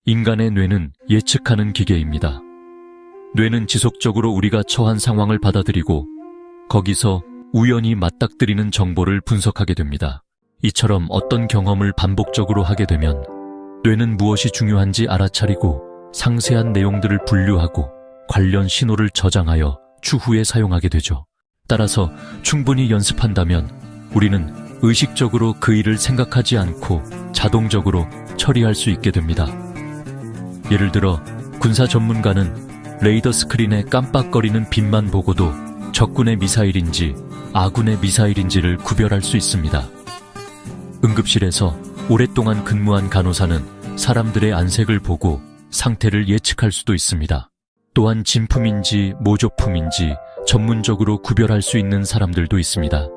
인간의 뇌는 예측하는 기계입니다. 뇌는 지속적으로 우리가 처한 상황을 받아들이고 거기서 우연히 맞닥뜨리는 정보를 분석하게 됩니다. 이처럼 어떤 경험을 반복적으로 하게 되면 뇌는 무엇이 중요한지 알아차리고 상세한 내용들을 분류하고 관련 신호를 저장하여 추후에 사용하게 되죠. 따라서 충분히 연습한다면 우리는 의식적으로 그 일을 생각하지 않고 자동적으로 처리할 수 있게 됩니다. 예를 들어 군사 전문가는 레이더 스크린에 깜빡거리는 빛만 보고도 적군의 미사일인지 아군의 미사일인지를 구별할 수 있습니다. 응급실에서 오랫동안 근무한 간호사는 사람들의 안색을 보고 상태를 예측할 수도 있습니다. 또한 진품인지 모조품인지 전문적으로 구별할 수 있는 사람들도 있습니다.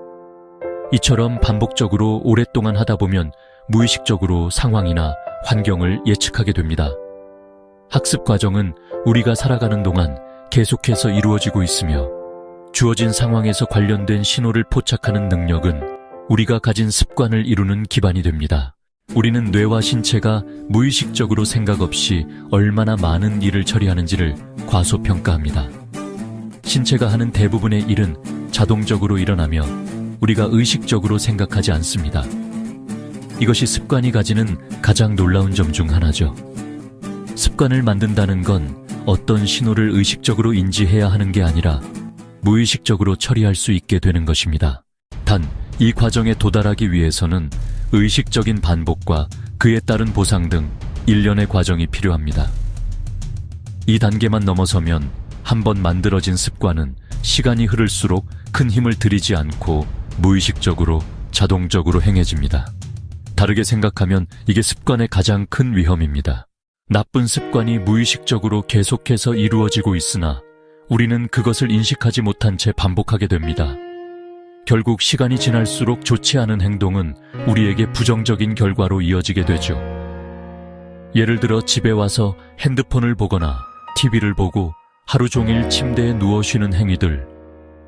이처럼 반복적으로 오랫동안 하다 보면 무의식적으로 상황이나 환경을 예측하게 됩니다. 학습 과정은 우리가 살아가는 동안 계속해서 이루어지고 있으며 주어진 상황에서 관련된 신호를 포착하는 능력은 우리가 가진 습관을 이루는 기반이 됩니다. 우리는 뇌와 신체가 무의식적으로 생각 없이 얼마나 많은 일을 처리하는지를 과소평가합니다. 신체가 하는 대부분의 일은 자동적으로 일어나며 우리가 의식적으로 생각하지 않습니다. 이것이 습관이 가지는 가장 놀라운 점 중 하나죠. 습관을 만든다는 건 어떤 신호를 의식적으로 인지해야 하는 게 아니라 무의식적으로 처리할 수 있게 되는 것입니다. 단, 이 과정에 도달하기 위해서는 의식적인 반복과 그에 따른 보상 등 일련의 과정이 필요합니다. 이 단계만 넘어서면 한번 만들어진 습관은 시간이 흐를수록 큰 힘을 들이지 않고 무의식적으로 자동적으로 행해집니다. 다르게 생각하면 이게 습관의 가장 큰 위험입니다. 나쁜 습관이 무의식적으로 계속해서 이루어지고 있으나 우리는 그것을 인식하지 못한 채 반복하게 됩니다. 결국 시간이 지날수록 좋지 않은 행동은 우리에게 부정적인 결과로 이어지게 되죠. 예를 들어 집에 와서 핸드폰을 보거나 TV를 보고 하루 종일 침대에 누워 쉬는 행위들,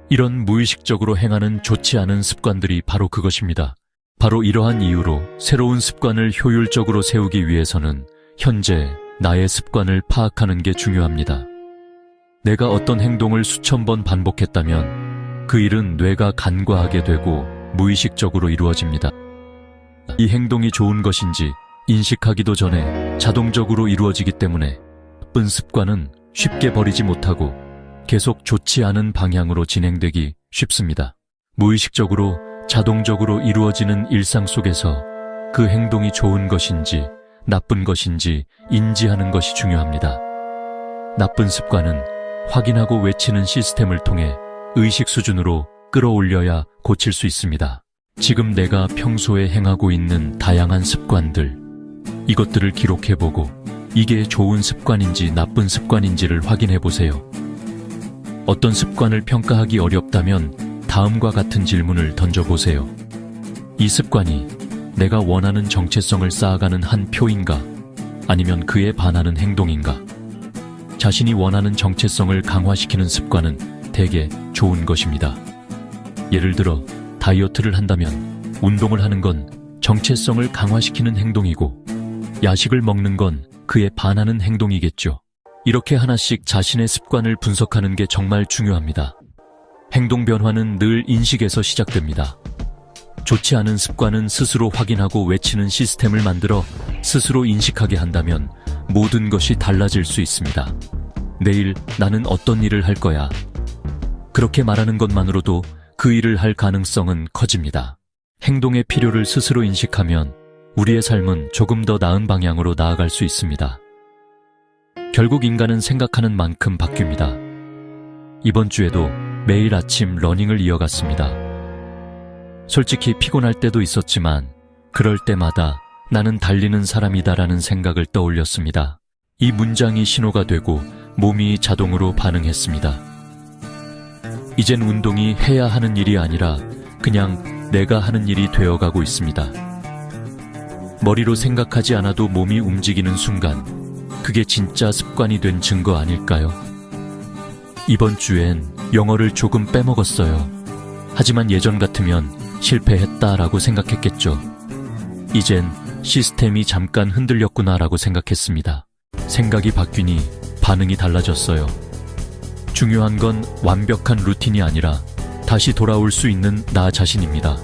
이런 무의식적으로 행하는 좋지 않은 습관들이 바로 그것입니다. 바로 이러한 이유로 새로운 습관을 효율적으로 세우기 위해서는 현재 나의 습관을 파악하는 게 중요합니다. 내가 어떤 행동을 수천 번 반복했다면 그 일은 뇌가 간과하게 되고 무의식적으로 이루어집니다. 이 행동이 좋은 것인지 인식하기도 전에 자동적으로 이루어지기 때문에 나쁜 습관은 쉽게 버리지 못하고 계속 좋지 않은 방향으로 진행되기 쉽습니다. 무의식적으로 자동적으로 이루어지는 일상 속에서 그 행동이 좋은 것인지 나쁜 것인지 인지하는 것이 중요합니다. 나쁜 습관은 확인하고 외치는 시스템을 통해 의식 수준으로 끌어올려야 고칠 수 있습니다. 지금 내가 평소에 행하고 있는 다양한 습관들, 이것들을 기록해보고 이게 좋은 습관인지 나쁜 습관인지를 확인해보세요. 어떤 습관을 평가하기 어렵다면 다음과 같은 질문을 던져보세요. 이 습관이 내가 원하는 정체성을 쌓아가는 한 표인가? 아니면 그에 반하는 행동인가? 자신이 원하는 정체성을 강화시키는 습관은 대개 좋은 것입니다. 예를 들어 다이어트를 한다면 운동을 하는 건 정체성을 강화시키는 행동이고 야식을 먹는 건 그에 반하는 행동이겠죠. 이렇게 하나씩 자신의 습관을 분석하는 게 정말 중요합니다. 행동 변화는 늘 인식에서 시작됩니다. 좋지 않은 습관은 스스로 확인하고 외치는 시스템을 만들어 스스로 인식하게 한다면 모든 것이 달라질 수 있습니다. 내일 나는 어떤 일을 할 거야. 그렇게 말하는 것만으로도 그 일을 할 가능성은 커집니다. 행동의 필요를 스스로 인식하면 우리의 삶은 조금 더 나은 방향으로 나아갈 수 있습니다. 결국 인간은 생각하는 만큼 바뀝니다. 이번 주에도 매일 아침 러닝을 이어갔습니다. 솔직히 피곤할 때도 있었지만 그럴 때마다 나는 달리는 사람이다라는 생각을 떠올렸습니다. 이 문장이 신호가 되고 몸이 자동으로 반응했습니다. 이젠 운동이 해야 하는 일이 아니라 그냥 내가 하는 일이 되어가고 있습니다. 머리로 생각하지 않아도 몸이 움직이는 순간, 그게 진짜 습관이 된 증거 아닐까요? 이번 주엔 영어를 조금 빼먹었어요. 하지만 예전 같으면 실패했다라고 생각했겠죠. 이젠 시스템이 잠깐 흔들렸구나라고 생각했습니다. 생각이 바뀌니 반응이 달라졌어요. 중요한 건 완벽한 루틴이 아니라 다시 돌아올 수 있는 나 자신입니다.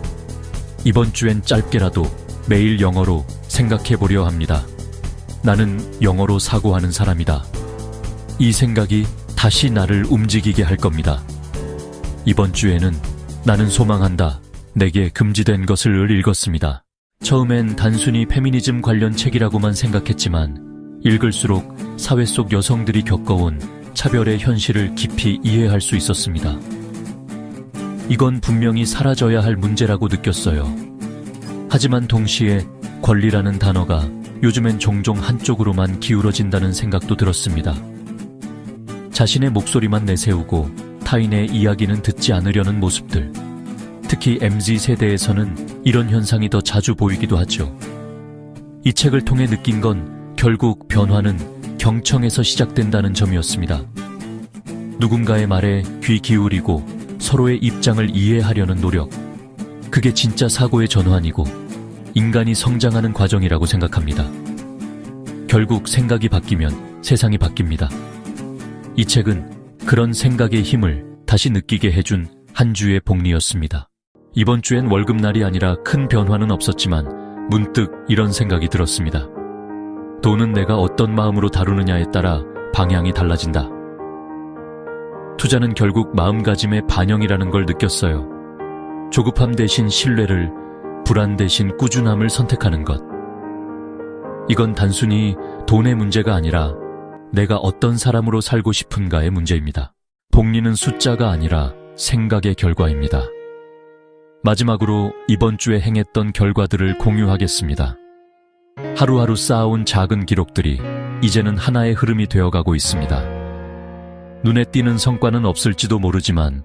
이번 주엔 짧게라도 매일 영어로 생각해 보려 합니다. 나는 영어로 사고하는 사람이다. 이 생각이 다시 나를 움직이게 할 겁니다. 이번 주에는 나는 소망한다. 내게 금지된 것을 읽었습니다. 처음엔 단순히 페미니즘 관련 책이라고만 생각했지만 읽을수록 사회 속 여성들이 겪어온 차별의 현실을 깊이 이해할 수 있었습니다. 이건 분명히 사라져야 할 문제라고 느꼈어요. 하지만 동시에 권리라는 단어가 요즘엔 종종 한쪽으로만 기울어진다는 생각도 들었습니다. 자신의 목소리만 내세우고 타인의 이야기는 듣지 않으려는 모습들. 특히 MZ세대에서는 이런 현상이 더 자주 보이기도 하죠. 이 책을 통해 느낀 건 결국 변화는 경청에서 시작된다는 점이었습니다. 누군가의 말에 귀 기울이고 서로의 입장을 이해하려는 노력. 그게 진짜 사고의 전환이고 인간이 성장하는 과정이라고 생각합니다. 결국 생각이 바뀌면 세상이 바뀝니다. 이 책은 그런 생각의 힘을 다시 느끼게 해준 한 주의 복리였습니다. 이번 주엔 월급날이 아니라 큰 변화는 없었지만 문득 이런 생각이 들었습니다. 돈은 내가 어떤 마음으로 다루느냐에 따라 방향이 달라진다. 투자는 결국 마음가짐의 반영이라는 걸 느꼈어요. 조급함 대신 신뢰를, 불안 대신 꾸준함을 선택하는 것. 이건 단순히 돈의 문제가 아니라 내가 어떤 사람으로 살고 싶은가의 문제입니다. 복리는 숫자가 아니라 생각의 결과입니다. 마지막으로 이번 주에 행했던 결과들을 공유하겠습니다. 하루하루 쌓아온 작은 기록들이 이제는 하나의 흐름이 되어가고 있습니다. 눈에 띄는 성과는 없을지도 모르지만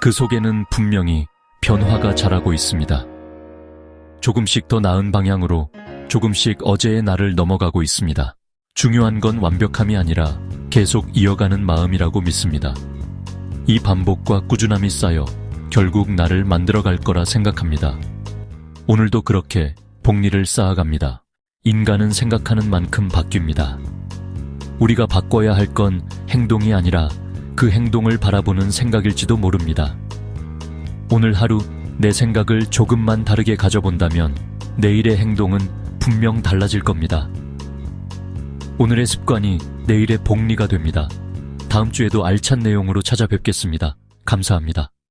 그 속에는 분명히 변화가 자라고 있습니다. 조금씩 더 나은 방향으로 조금씩 어제의 나를 넘어가고 있습니다. 중요한 건 완벽함이 아니라 계속 이어가는 마음이라고 믿습니다. 이 반복과 꾸준함이 쌓여 결국 나를 만들어갈 거라 생각합니다. 오늘도 그렇게 복리를 쌓아갑니다. 인간은 생각하는 만큼 바뀝니다. 우리가 바꿔야 할 건 행동이 아니라 그 행동을 바라보는 생각일지도 모릅니다. 오늘 하루 내 생각을 조금만 다르게 가져본다면 내일의 행동은 분명 달라질 겁니다. 오늘의 습관이 내일의 복리가 됩니다. 다음 주에도 알찬 내용으로 찾아뵙겠습니다. 감사합니다.